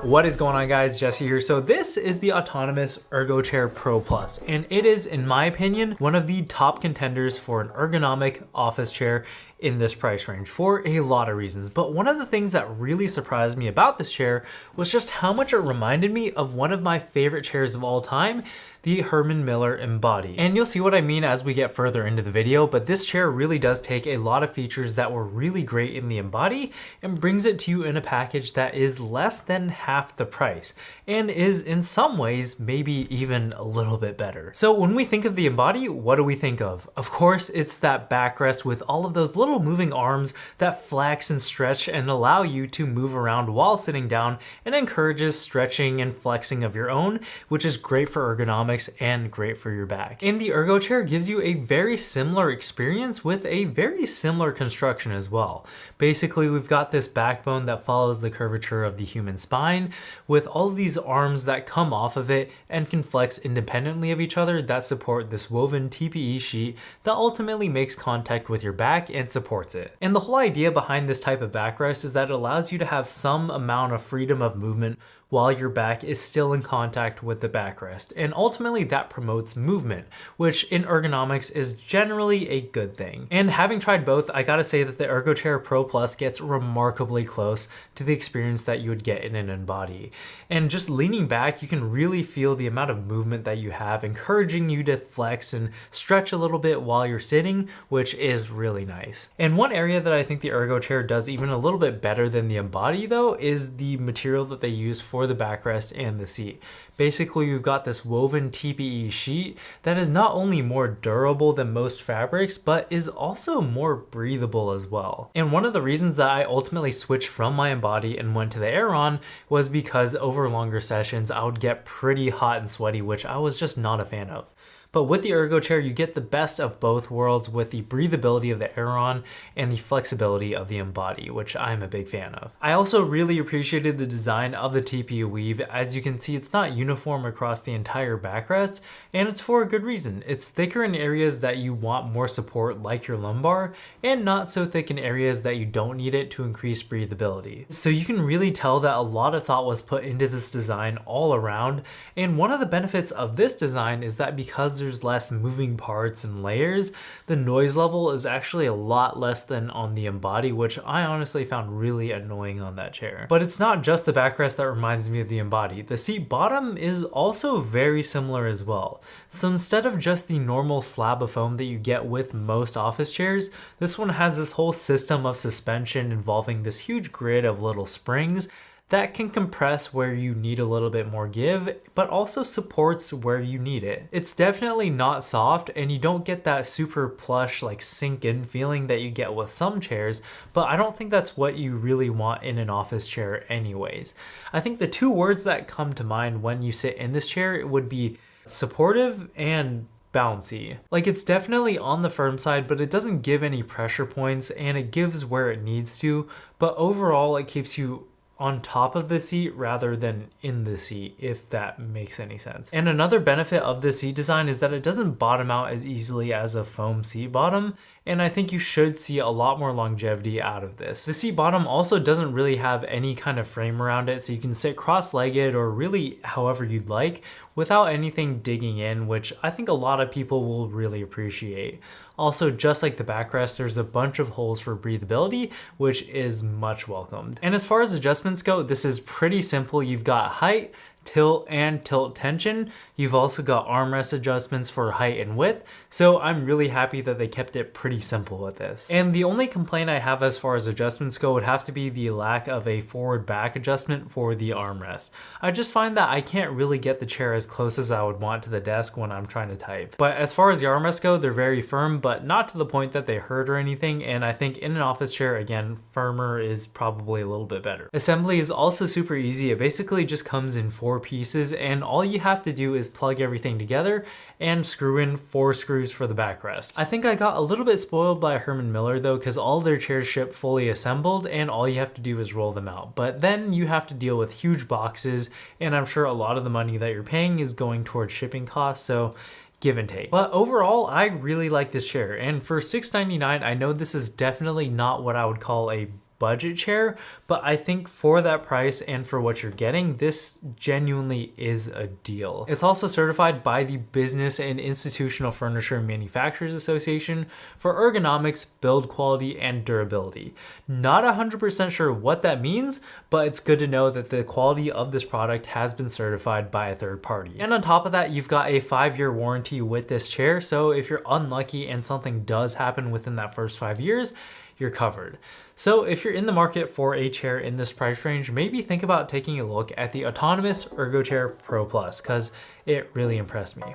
What is going on, guys? Jesse here. So this is the Autonomous Ergochair Pro Plus, and it is, in my opinion, one of the top contenders for an ergonomic office chair in this price range for a lot of reasons. But one of the things that really surprised me about this chair was just how much it reminded me of one of my favorite chairs of all time, the Herman Miller Embody. And you'll see what I mean as we get further into the video, but this chair really does take a lot of features that were really great in the Embody and brings it to you in a package that is less than half the price and is in some ways maybe even a little bit better. So when we think of the Embody, what do we think of? Of course, it's that backrest with all of those little moving arms that flex and stretch and allow you to move around while sitting down, and encourages stretching and flexing of your own, which is great for ergonomics and great for your back. And the Ergochair gives you a very similar experience with a very similar construction as well. Basically, we've got this backbone that follows the curvature of the human spine with all of these arms that come off of it and can flex independently of each other that support this woven TPE sheet that ultimately makes contact with your back and supports it. And the whole idea behind this type of backrest is that it allows you to have some amount of freedom of movement while your back is still in contact with the backrest. And ultimately that promotes movement, which in ergonomics is generally a good thing. And having tried both, I gotta say that the Ergochair Pro Plus gets remarkably close to the experience that you would get in an Embody. And just leaning back, you can really feel the amount of movement that you have, encouraging you to flex and stretch a little bit while you're sitting, which is really nice. And one area that I think the Ergochair does even a little bit better than the Embody though is the material that they use for the backrest and the seat. Basically, we've got this woven TPE sheet that is not only more durable than most fabrics, but is also more breathable as well. And one of the reasons that I ultimately switched from my Embody and went to the Aeron was because over longer sessions, I would get pretty hot and sweaty, which I was just not a fan of. But with the Ergochair, you get the best of both worlds with the breathability of the Aeron and the flexibility of the Embody, which I'm a big fan of. I also really appreciated the design of the TPU weave. As you can see, it's not uniform across the entire backrest, and it's for a good reason. It's thicker in areas that you want more support, like your lumbar, and not so thick in areas that you don't need it to increase breathability. So you can really tell that a lot of thought was put into this design all around, and one of the benefits of this design is that because there's less moving parts and layers, the noise level is actually a lot less than on the Embody, which I honestly found really annoying on that chair. But it's not just the backrest that reminds me of the Embody. The seat bottom is also very similar as well. So instead of just the normal slab of foam that you get with most office chairs, this one has this whole system of suspension involving this huge grid of little springs that can compress where you need a little bit more give, but also supports where you need it. It's definitely not soft, and you don't get that super plush, like sink in feeling that you get with some chairs, but I don't think that's what you really want in an office chair anyways. I think the two words that come to mind when you sit in this chair would be supportive and bouncy. Like, it's definitely on the firm side, but it doesn't give any pressure points, and it gives where it needs to, but overall it keeps you on top of the seat rather than in the seat, if that makes any sense. And another benefit of the seat design is that it doesn't bottom out as easily as a foam seat bottom, and I think you should see a lot more longevity out of this. The seat bottom also doesn't really have any kind of frame around it, so you can sit cross-legged or really however you'd like without anything digging in, which I think a lot of people will really appreciate. Also, just like the backrest, there's a bunch of holes for breathability, which is much welcomed. And as far as adjustments go, this is pretty simple. You've got height, tilt, and tilt tension. You've also got armrest adjustments for height and width, so I'm really happy that they kept it pretty simple with this. And the only complaint I have as far as adjustments go would have to be the lack of a forward back adjustment for the armrest. I just find that I can't really get the chair as close as I would want to the desk when I'm trying to type. But as far as the armrests go, they're very firm, but not to the point that they hurt or anything, and I think in an office chair, again, firmer is probably a little bit better. Assembly is also super easy. It basically just comes in 4 pieces, and all you have to do is plug everything together and screw in 4 screws for the backrest. I think I got a little bit spoiled by Herman Miller though, because all their chairs ship fully assembled and all you have to do is roll them out. But then you have to deal with huge boxes, and I'm sure a lot of the money that you're paying is going towards shipping costs, so give and take. But overall, I really like this chair, and for $699, I know this is definitely not what I would call a budget chair, but I think for that price and for what you're getting, this genuinely is a deal. It's also certified by the Business and Institutional Furniture Manufacturers Association for ergonomics, build quality, and durability. Not 100% sure what that means, but it's good to know that the quality of this product has been certified by a third party. And on top of that, you've got a 5-year warranty with this chair, so if you're unlucky and something does happen within that first 5 years, you're covered. So if you're in the market for a chair in this price range, maybe think about taking a look at the Autonomous Ergochair Pro Plus, because it really impressed me.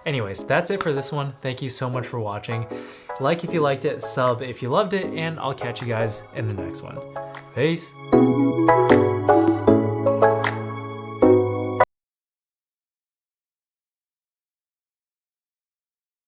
Anyways, that's it for this one. Thank you so much for watching. Like if you liked it, sub if you loved it, and I'll catch you guys in the next one. Peace.